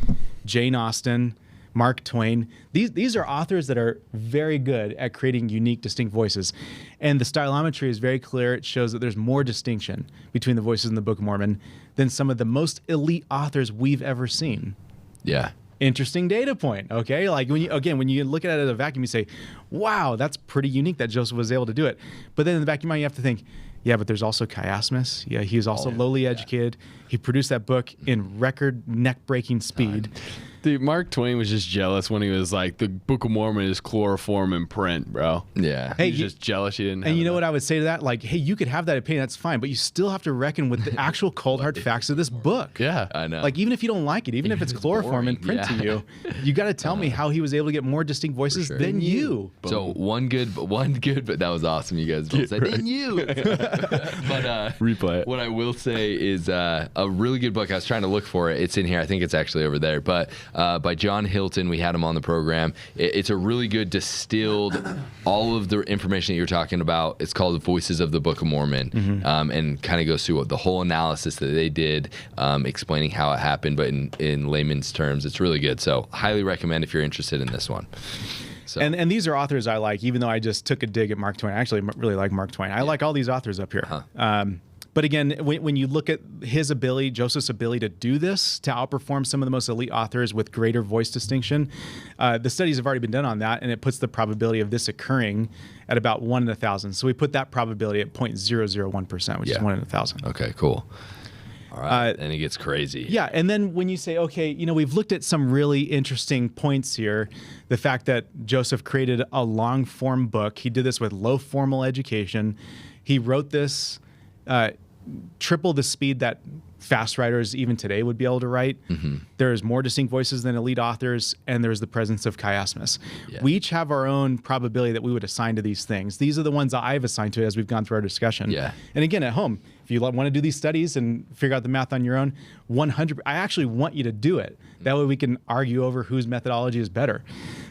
Jane Austen, Mark Twain. These are authors that are very good at creating unique, distinct voices. And the stylometry is very clear. It shows that there's more distinction between the voices in the Book of Mormon than some of the most elite authors we've ever seen. Yeah. Interesting data point, okay? Like when you look at it as a vacuum, you say, wow, that's pretty unique that Joseph was able to do it. But then in the back of your mind, you have to think, yeah, but there's also chiasmus. Yeah, he was also lowly educated. He produced that book in record neck-breaking speed. Dude, Mark Twain was just jealous when he was like, the Book of Mormon is chloroform in print, bro. Yeah. Hey, He's just jealous he didn't have And you know enough. what I would say to that? Like, hey, you could have that opinion, that's fine, but you still have to reckon with the actual cold hard facts of this book. Yeah. I know. Like, even if you don't like it, even if it's chloroform in print to you, you got to tell me how he was able to get more distinct voices than you. So one good, but that was awesome. You guys both said, than you. But Replay it. What I will say is a really good book. I was trying to look for it. It's in here. I think it's actually over there. But by John Hilton, we had him on the program. It's a really good distilled, all of the information that you're talking about. It's called Voices of the Book of Mormon, and kind of goes through the whole analysis that they did, explaining how it happened, but in layman's terms. It's really good. So highly recommend if you're interested in this one. So. And these are authors I like, even though I just took a dig at Mark Twain. I actually really like Mark Twain. I like all these authors up here. But again, when you look at his ability, Joseph's ability to do this, to outperform some of the most elite authors with greater voice distinction, the studies have already been done on that, and it puts the probability of this occurring at about 1 in 1,000. So we put that probability at 0.001%, which is 1 in 1,000. Okay, cool. All right, and it gets crazy. Yeah, and then when you say, okay, we've looked at some really interesting points here. The fact that Joseph created a long-form book. He did this with low formal education. He wrote this triple the speed that fast writers even today would be able to write. There's more distinct voices than elite authors, and there's the presence of chiasmus. We each have our own probability that we would assign to these things. These are the ones that I've assigned to it as we've gone through our discussion. And again, at home, if you want to do these studies and figure out the math on your own, 100. I actually want you to do it. That way we can argue over whose methodology is better.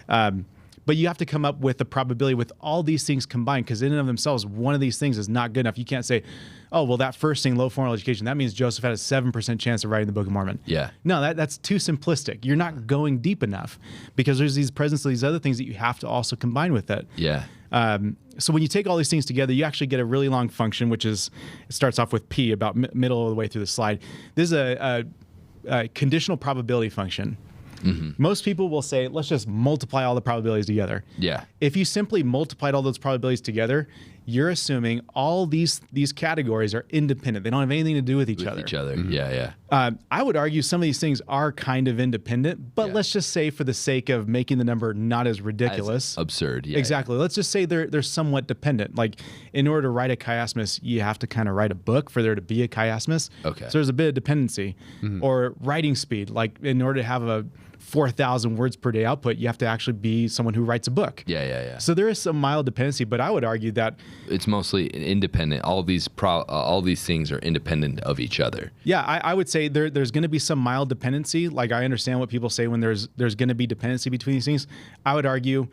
But you have to come up with a probability with all these things combined, because in and of themselves, one of these things is not good enough. You can't say, oh, well, that first thing, low formal education, that means Joseph had a 7% chance of writing the Book of Mormon. No, that's too simplistic. You're not going deep enough, because there's these presence of these other things that you have to also combine with it. So when you take all these things together, you actually get a really long function, which is, it starts off with P about middle of the way through the slide. This is a conditional probability function. Most people will say, let's just multiply all the probabilities together. If you simply multiplied all those probabilities together, you're assuming all these categories are independent. They don't have anything to do with each other. I would argue some of these things are kind of independent, but let's just say, for the sake of making the number not as ridiculous. Absurd. Exactly. Let's just say they're somewhat dependent. Like, in order to write a chiasmus, you have to kind of write a book for there to be a chiasmus. So there's a bit of dependency. Or writing speed. Like, in order to have a 4,000 words per day output, you have to actually be someone who writes a book. So there is some mild dependency, but I would argue that it's mostly independent. All these things are independent of each other. I would say there's going to be some mild dependency. Like, I understand what people say when there's going to be dependency between these things. I would argue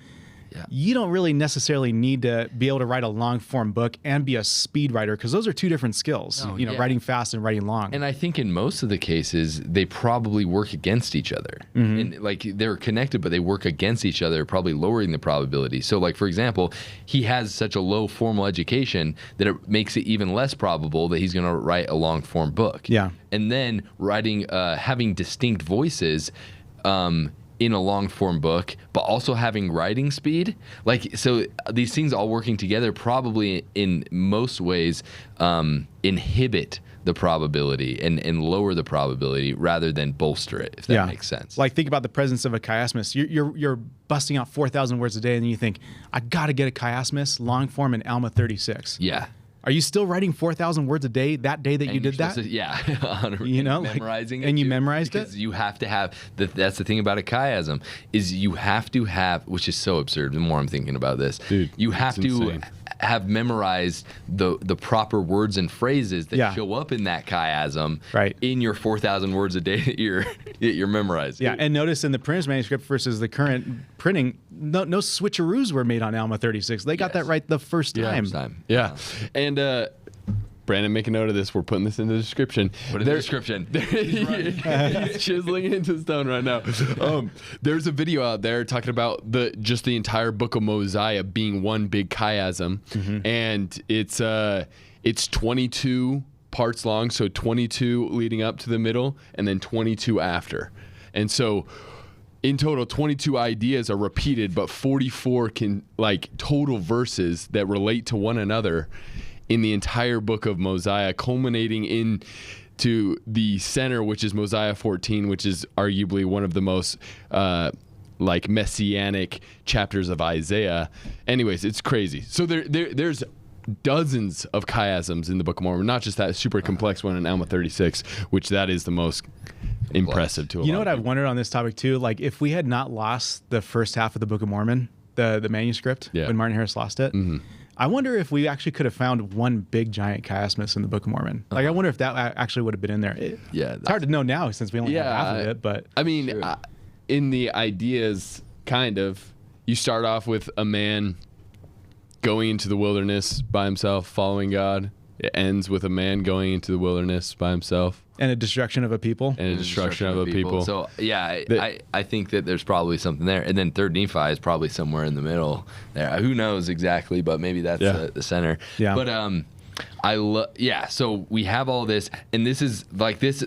you don't really necessarily need to be able to write a long form book and be a speed writer, because those are two different skills, writing fast and writing long. And I think in most of the cases, they probably work against each other. And like they're connected, but they work against each other, probably lowering the probability. So like, for example, he has such a low formal education that it makes it even less probable that he's going to write a long form book. Yeah. And then writing, having distinct voices, in a long form book, but also having writing speed. Like, so these things all working together probably in most ways inhibit the probability and lower the probability rather than bolster it, if that makes sense. Like, think about the presence of a chiasmus. You're busting out 4,000 words a day, and then you think, I got to get a chiasmus long form in Alma 36. Yeah. Are you still writing 4,000 words a day that day that you did that? Yeah. Memorizing it. And you memorized it? Because you have to have, that's the thing about a chiasm, is you have to have, which is so absurd the more I'm thinking about this. Dude, you have to insane. have memorized the proper words and phrases that show up in that chiasm in your 4,000 words a day that you're memorizing. Yeah, and notice in the printer's manuscript versus the current printing, no switcheroos were made on Alma 36. They got that right the first time. Yeah. And Brandon, make a note of this. We're putting this in the description. What is the description? He's chiseling into stone right now. There's a video out there talking about just the entire Book of Mosiah being one big chiasm, and it's 22 parts long, so 22 leading up to the middle, and then 22 after, and so. In total, 22 ideas are repeated, but 44 total verses that relate to one another in the entire Book of Mosiah, culminating into the center, which is Mosiah 14, which is arguably one of the most messianic chapters of Isaiah. Anyways, it's crazy. So there's dozens of chiasms in the Book of Mormon, not just that super complex one in Alma 36, which that is the most impressive to a lot. You know what I've wondered on this topic too? Like, if we had not lost the first half of the Book of Mormon, the manuscript, when Martin Harris lost it, I wonder if we actually could have found one big giant chiasmus in the Book of Mormon. Like, I wonder if that actually would have been in there. It's hard to know now since we only have half of it. But I mean, in the ideas, kind of, you start off with a man going into the wilderness by himself, following God. It ends with a man going into the wilderness by himself. And a destruction of a people. And a destruction of a people. So, yeah, I think that there's probably something there. And then 3rd Nephi is probably somewhere in the middle there. Who knows exactly, but maybe that's the center. Yeah. But, so we have all this. And this is like this.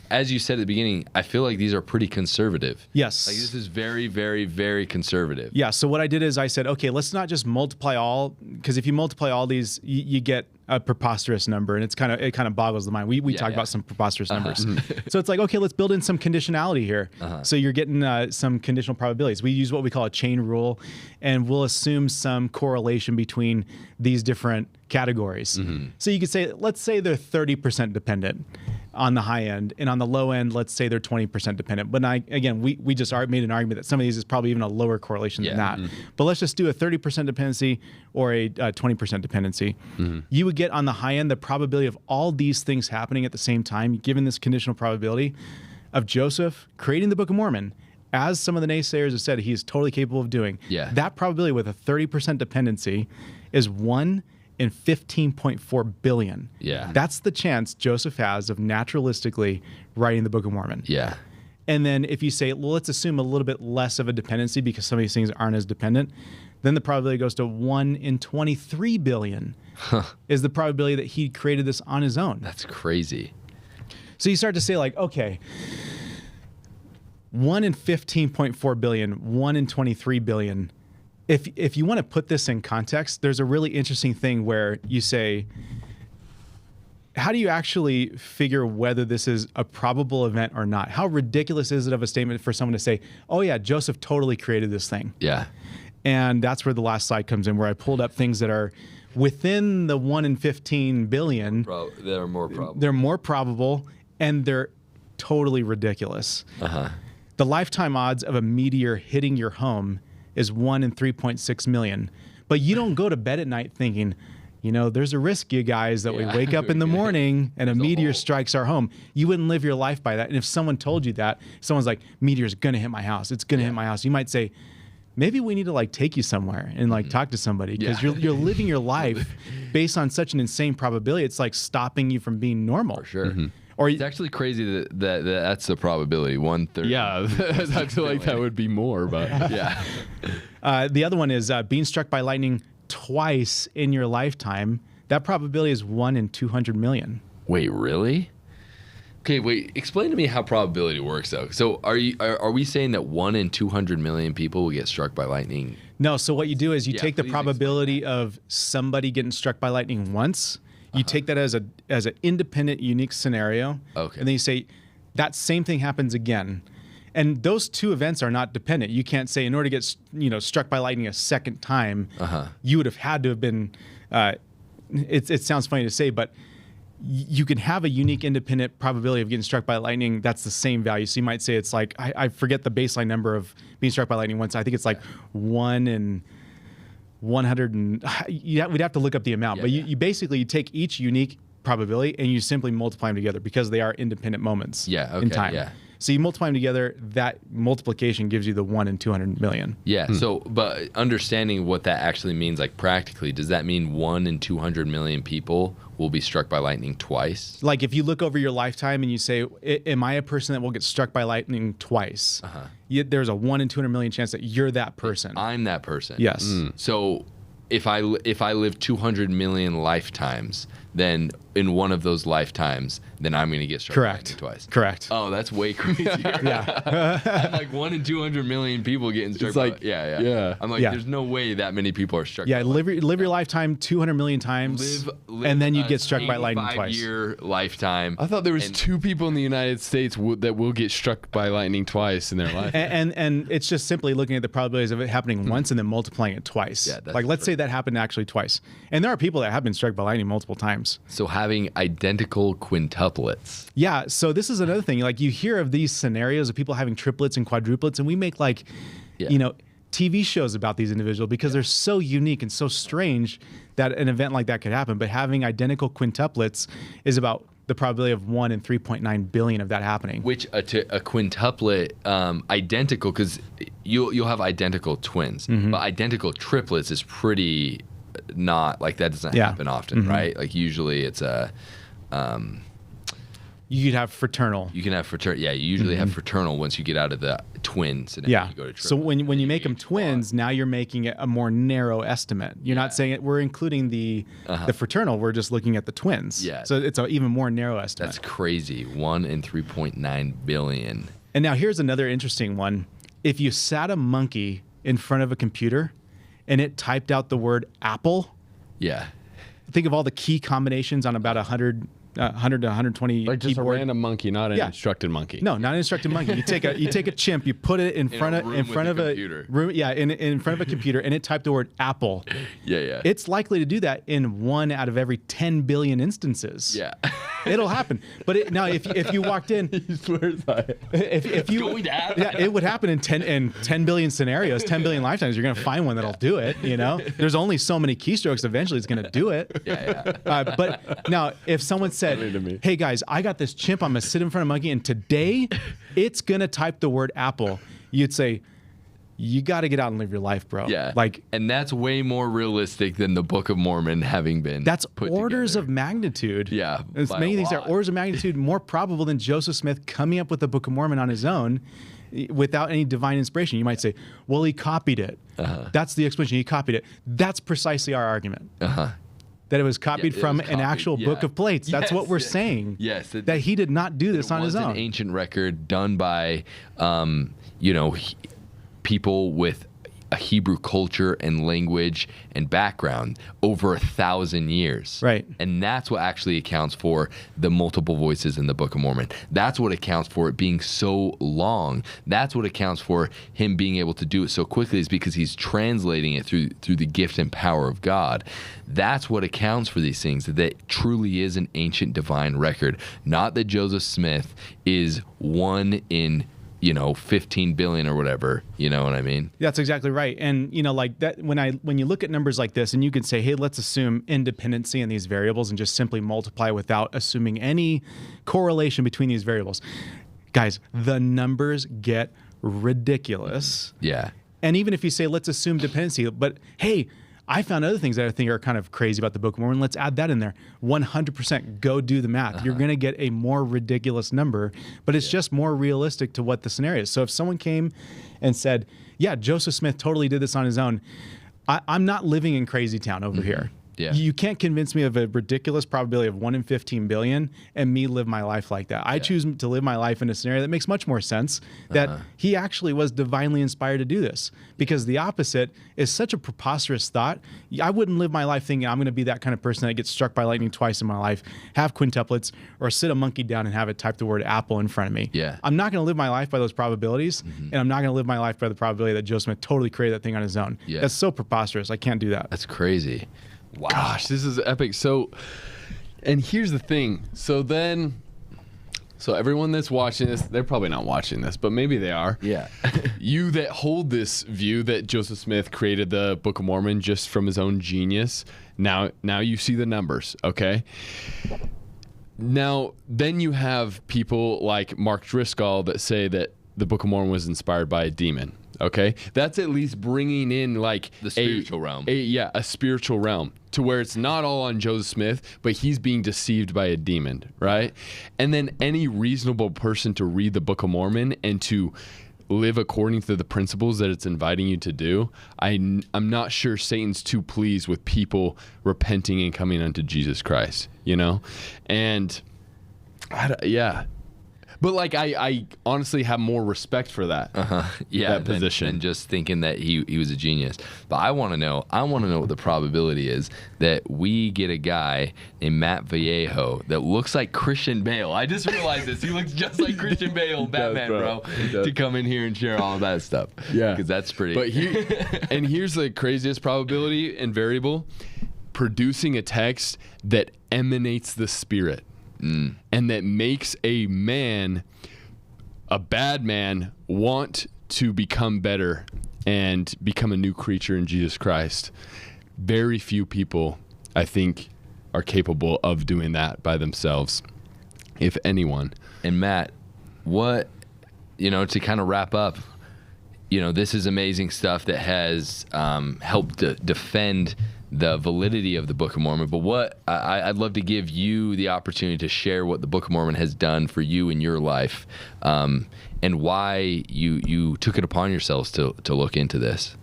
As you said at the beginning, I feel like these are pretty conservative. Yes. Like, this is very, very, very conservative. Yeah. So what I did is I said, okay, let's not just multiply all, because if you multiply all these, you get a preposterous number, and it kind of boggles the mind. We talked about some preposterous numbers. So it's like, okay, let's build in some conditionality here. So you're getting some conditional probabilities. We use what we call a chain rule, and we'll assume some correlation between these different categories. So you could say, let's say they're 30% dependent on the high end, and on the low end, let's say they're 20% dependent. But we just made an argument that some of these is probably even a lower correlation than that. But let's just do a 30% dependency or a 20% dependency. You would get on the high end the probability of all these things happening at the same time, given this conditional probability of Joseph creating the Book of Mormon, as some of the naysayers have said he's totally capable of doing. That probability with a 30% dependency is 1 in 15.4 billion. That's the chance Joseph has of naturalistically writing the Book of Mormon. And then if you say, well, let's assume a little bit less of a dependency because some of these things aren't as dependent, then the probability goes to 1 in 23 billion is the probability that he created this on his own. That's crazy. So you start to say, like, okay, 1 in 15.4 billion, 1 in 23 billion. If you want to put this in context, there's a really interesting thing where you say, how do you actually figure whether this is a probable event or not? How ridiculous is it of a statement for someone to say, oh yeah, Joseph totally created this thing? And that's where the last slide comes in, where I pulled up things that are within the 1 in 15 billion. They're more probable. They're more probable, and they're totally ridiculous. The lifetime odds of a meteor hitting your home is 1 in 3.6 million. But you don't go to bed at night thinking, there's a risk, you guys, that we wake up in the morning and a meteor strikes our home. You wouldn't live your life by that. And if someone told you that, someone's like, meteor's going to hit my house. It's going to hit my house. You might say, maybe we need to like take you somewhere and like talk to somebody, because you're living your life based on such an insane probability. It's like stopping you from being normal. For sure. Or It's actually crazy that's the probability, 1/3. Yeah, I feel like that would be more, but Yeah. the other one is being struck by lightning twice in your lifetime. That probability is 1 in 200 million. Wait, really? Okay, wait. Explain to me how probability works, though. So, are we saying that 1 in 200 million people will get struck by lightning? No, so what you do is you take the please probability of somebody getting struck by lightning once. You take that as an independent, unique scenario. Okay. And then you say that same thing happens again. And those two events are not dependent. You can't say in order to get struck by lightning a second time, you would have had to have been. It sounds funny to say, but you can have a unique independent probability of getting struck by lightning that's the same value. So you might say it's like, I forget the baseline number of being struck by lightning once. I think it's like 1 in 100 and we'd have to look up the amount, but you basically take each unique probability and you simply multiply them together because they are independent moments in time. Yeah. So you multiply them together, that multiplication gives you the 1 in 200 million. Yeah. So, but understanding what that actually means, like practically, does that mean 1 in 200 million people will be struck by lightning twice? Like if you look over your lifetime and you say, am I a person that will get struck by lightning twice? There's a 1 in 200 million chance that you're that person. I'm that person. Yes. So if I live 200 million lifetimes, then in one of those lifetimes, then I'm going to get struck by lightning twice. Correct. Oh, that's way crazier. I'm like 1 in 200 million people getting struck by lightning. Yeah. I'm like, there's no way that many people are struck by lightning. Live your lifetime 200 million times, and then you get struck by lightning twice. 85-year lifetime. I thought there was 2 people in the United States that will get struck by lightning twice in their life. And it's just simply looking at the probabilities of it happening once and then multiplying it twice. Yeah, that's like let's say that happened actually twice. And there are people that have been struck by lightning multiple times. So having identical quintuplets. Yeah, so this is another thing. Like you hear of these scenarios of people having triplets and quadruplets, and we make like, TV shows about these individuals because they're so unique and so strange that an event like that could happen. But having identical quintuplets is about the probability of 1 in 3.9 billion of that happening. Which a quintuplet, identical, because you'll have identical twins, but identical triplets is pretty not like that doesn't happen often, right? Like usually it's a. You could have fraternal. You can have fraternal. Yeah, you usually have fraternal once you get out of the twins. And you go to so when you make them twins, now you're making it a more narrow estimate. You're not saying it. We're including the fraternal. We're just looking at the twins. Yeah. So it's an even more narrow estimate. That's crazy. 1 in 3.9 billion. And now here's another interesting one. If you sat a monkey in front of a computer and it typed out the word apple. Yeah. Think of all the key combinations on about 100 to 120 Like just keyboard. a random monkey, not an instructed monkey. No, not an instructed monkey. You take a chimp, you put it in front of a room, in front of a computer, and it typed the word apple. Yeah. It's likely to do that in 1 out of every 10 billion instances. Yeah. It'll happen. But now if you walked in, He swears by it. if you going to happen. Yeah, it would happen in 10 billion scenarios, 10 billion lifetimes. You're going to find one that'll do it, There's only so many keystrokes, eventually it's going to do it. But now if someone said, hey guys, I got this chimp, I'm going to sit in front of a monkey and today it's going to type the word apple, you'd say, you got to get out and live your life, bro. Yeah. And that's way more realistic than the Book of Mormon having been That's put orders together. of magnitude. Yeah. There's many things that are orders of magnitude more probable than Joseph Smith coming up with the Book of Mormon on his own without any divine inspiration. You might say, well, he copied it. That's the explanation. He copied it. That's precisely our argument. That it was copied from an actual book of plates. That's what we're saying. Yes. That he did not do this on his own. It was an ancient record done by, people with a Hebrew culture and language and background over 1,000 years. Right. And that's what actually accounts for the multiple voices in the Book of Mormon. That's what accounts for it being so long. That's what accounts for him being able to do it so quickly, is because he's translating it through the gift and power of God. That's what accounts for these things, that it truly is an ancient divine record. Not that Joseph Smith is one in 15 billion or whatever, you know what I mean? That's exactly right. And like that, when you look at numbers like this and you can say, hey, let's assume independency in these variables and just simply multiply without assuming any correlation between these variables. Guys, the numbers get ridiculous. Yeah. And even if you say, let's assume dependency, but hey, I found other things that I think are kind of crazy about the Book of Mormon. Let's add that in there. 100% go do the math. You're going to get a more ridiculous number, but it's just more realistic to what the scenario is. So if someone came and said, yeah, Joseph Smith totally did this on his own, I'm not living in crazy town over here. Yeah. You can't convince me of a ridiculous probability of 1 in 15 billion and me live my life like that. I choose to live my life in a scenario that makes much more sense, that he actually was divinely inspired to do this, because the opposite is such a preposterous thought. I wouldn't live my life thinking I'm going to be that kind of person that gets struck by lightning twice in my life, have quintuplets, or sit a monkey down and have it type the word apple in front of me. Yeah. I'm not going to live my life by those probabilities, and I'm not going to live my life by the probability that Joe Smith totally created that thing on his own. Yeah. That's so preposterous. I can't do that. That's crazy. Wow. Gosh, this is epic. So, and here's the thing. So everyone that's watching this, they're probably not watching this, but maybe they are. Yeah. You that hold this view that Joseph Smith created the Book of Mormon just from his own genius, now you see the numbers, okay? Now, then you have people like Mark Driscoll that say that the Book of Mormon was inspired by a demon. Okay, that's at least bringing in like The spiritual realm. A spiritual realm, to where it's not all on Joseph Smith, but he's being deceived by a demon, right? And then any reasonable person to read the Book of Mormon and to live according to the principles that it's inviting you to do, I'm not sure Satan's too pleased with people repenting and coming unto Jesus Christ, you know? And yeah. But like I honestly have more respect for that. Yeah, that position. than just thinking that he was a genius. But I want to know what the probability is that we get a guy named Matt Vallejo that looks like Christian Bale. I just realized this. He looks just like Christian Bale, Batman, bro, to come in here and share all of that stuff. Yeah, because that's pretty. But and here's the craziest probability and variable: producing a text that emanates the Spirit. And that makes a bad man, want to become better and become a new creature in Jesus Christ. Very few people, I think, are capable of doing that by themselves, if anyone. And Matt, to kind of wrap up, this is amazing stuff that has helped to defend the validity of the Book of Mormon. But I'd love to give you the opportunity to share what the Book of Mormon has done for you in your life, and why you took it upon yourselves to look into this.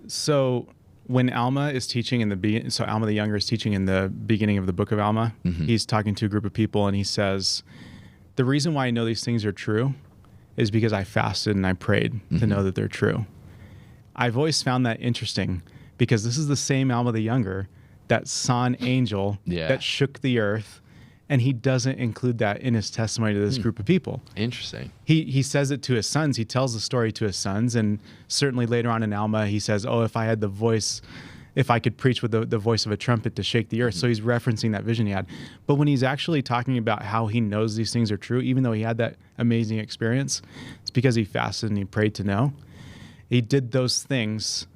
So when Alma is teaching Alma the Younger is teaching in the beginning of the Book of Alma, he's talking to a group of people and he says, the reason why I know these things are true is because I fasted and I prayed to know that they're true. I've always found that interesting, because this is the same Alma the Younger that saw an angel that shook the earth, and he doesn't include that in his testimony to this group of people. Interesting. He says it to his sons. He tells the story to his sons, and certainly later on in Alma, he says, if I could preach with the voice of a trumpet to shake the earth. So he's referencing that vision he had. But when he's actually talking about how he knows these things are true, even though he had that amazing experience, it's because he fasted and he prayed to know. He did those things.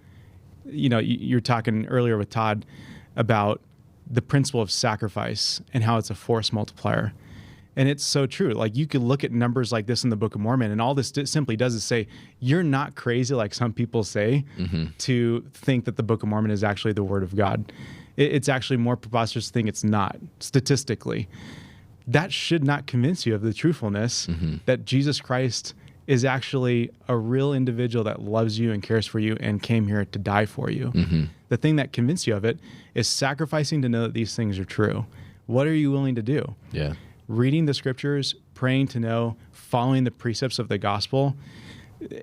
You're talking earlier with Todd about the principle of sacrifice and how it's a force multiplier. And it's so true. Like, you could look at numbers like this in the Book of Mormon, and all this simply does is say, you're not crazy like some people say to think that the Book of Mormon is actually the Word of God. It's actually more preposterous to think it's not, statistically. That should not convince you of the truthfulness that Jesus Christ is actually a real individual that loves you and cares for you and came here to die for you. The thing that convinced you of it is sacrificing to know that these things are true. What are you willing to do? Yeah. Reading the scriptures, praying to know, following the precepts of the gospel.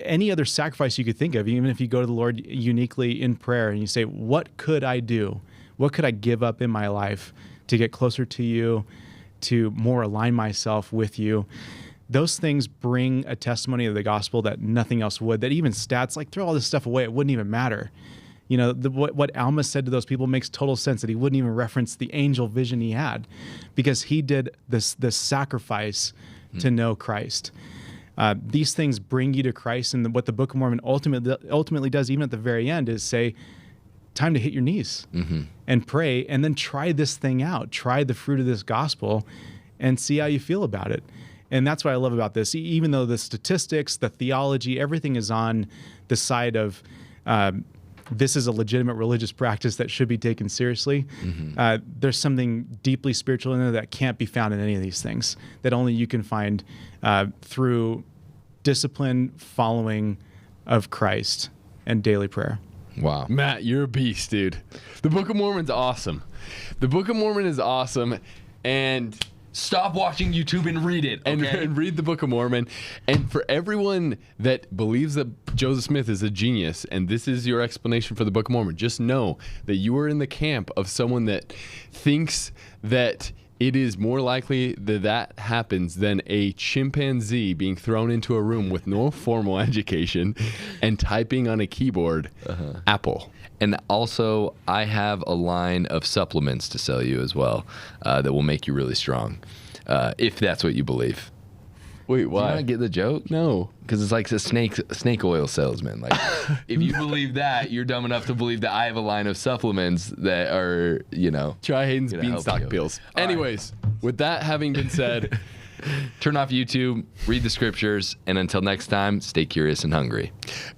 Any other sacrifice you could think of, even if you go to the Lord uniquely in prayer and you say, what could I do? What could I give up in my life to get closer to you, to more align myself with you? Those things bring a testimony of the gospel that nothing else would, that even stats, like, throw all this stuff away, it wouldn't even matter. What Alma said to those people makes total sense, that he wouldn't even reference the angel vision he had, because he did this sacrifice to know Christ. These things bring you to Christ, and what the Book of Mormon ultimately does, even at the very end, is say, time to hit your knees and pray, and then try this thing out. Try the fruit of this gospel and see how you feel about it. And that's what I love about this. Even though the statistics, the theology, everything is on the side of this is a legitimate religious practice that should be taken seriously. There's something deeply spiritual in there that can't be found in any of these things, that only you can find through discipline, following of Christ, and daily prayer. Wow. Matt, you're a beast, dude. The Book of Mormon's awesome. The Book of Mormon is awesome. And stop watching YouTube and read it, okay? And read the Book of Mormon. And for everyone that believes that Joseph Smith is a genius, and this is your explanation for the Book of Mormon, just know that you are in the camp of someone that thinks that it is more likely that that happens than a chimpanzee being thrown into a room with no formal education and typing on a keyboard, Apple. And also, I have a line of supplements to sell you as well that will make you really strong, if that's what you believe. Wait, Do why? you not get the joke? No. Because it's like a snake oil salesman. Like, if you believe that, you're dumb enough to believe that I have a line of supplements that are, Try Hayden's gonna help beanstalk you. pills. All right. Anyways, with that having been said, turn off YouTube, read the scriptures, and until next time, stay curious and hungry.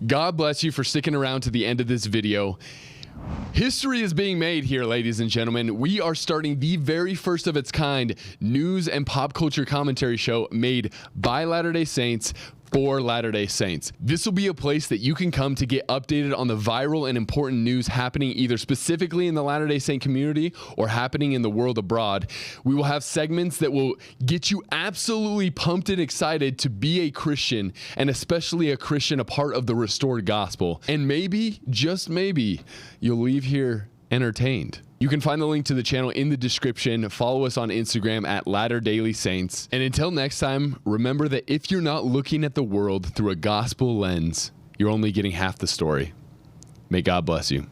God bless you for sticking around to the end of this video. History is being made here, ladies and gentlemen. We are starting the very first of its kind news and pop culture commentary show made by Latter-day Saints for Latter-day Saints. This will be a place that you can come to get updated on the viral and important news happening either specifically in the Latter-day Saint community or happening in the world abroad. We will have segments that will get you absolutely pumped and excited to be a Christian, and especially a Christian, a part of the restored gospel. And maybe, just maybe, you'll leave here entertained. You can find the link to the channel in the description. Follow us on Instagram at Latter Daily Saints. And until next time, remember that if you're not looking at the world through a gospel lens, you're only getting half the story. May God bless you.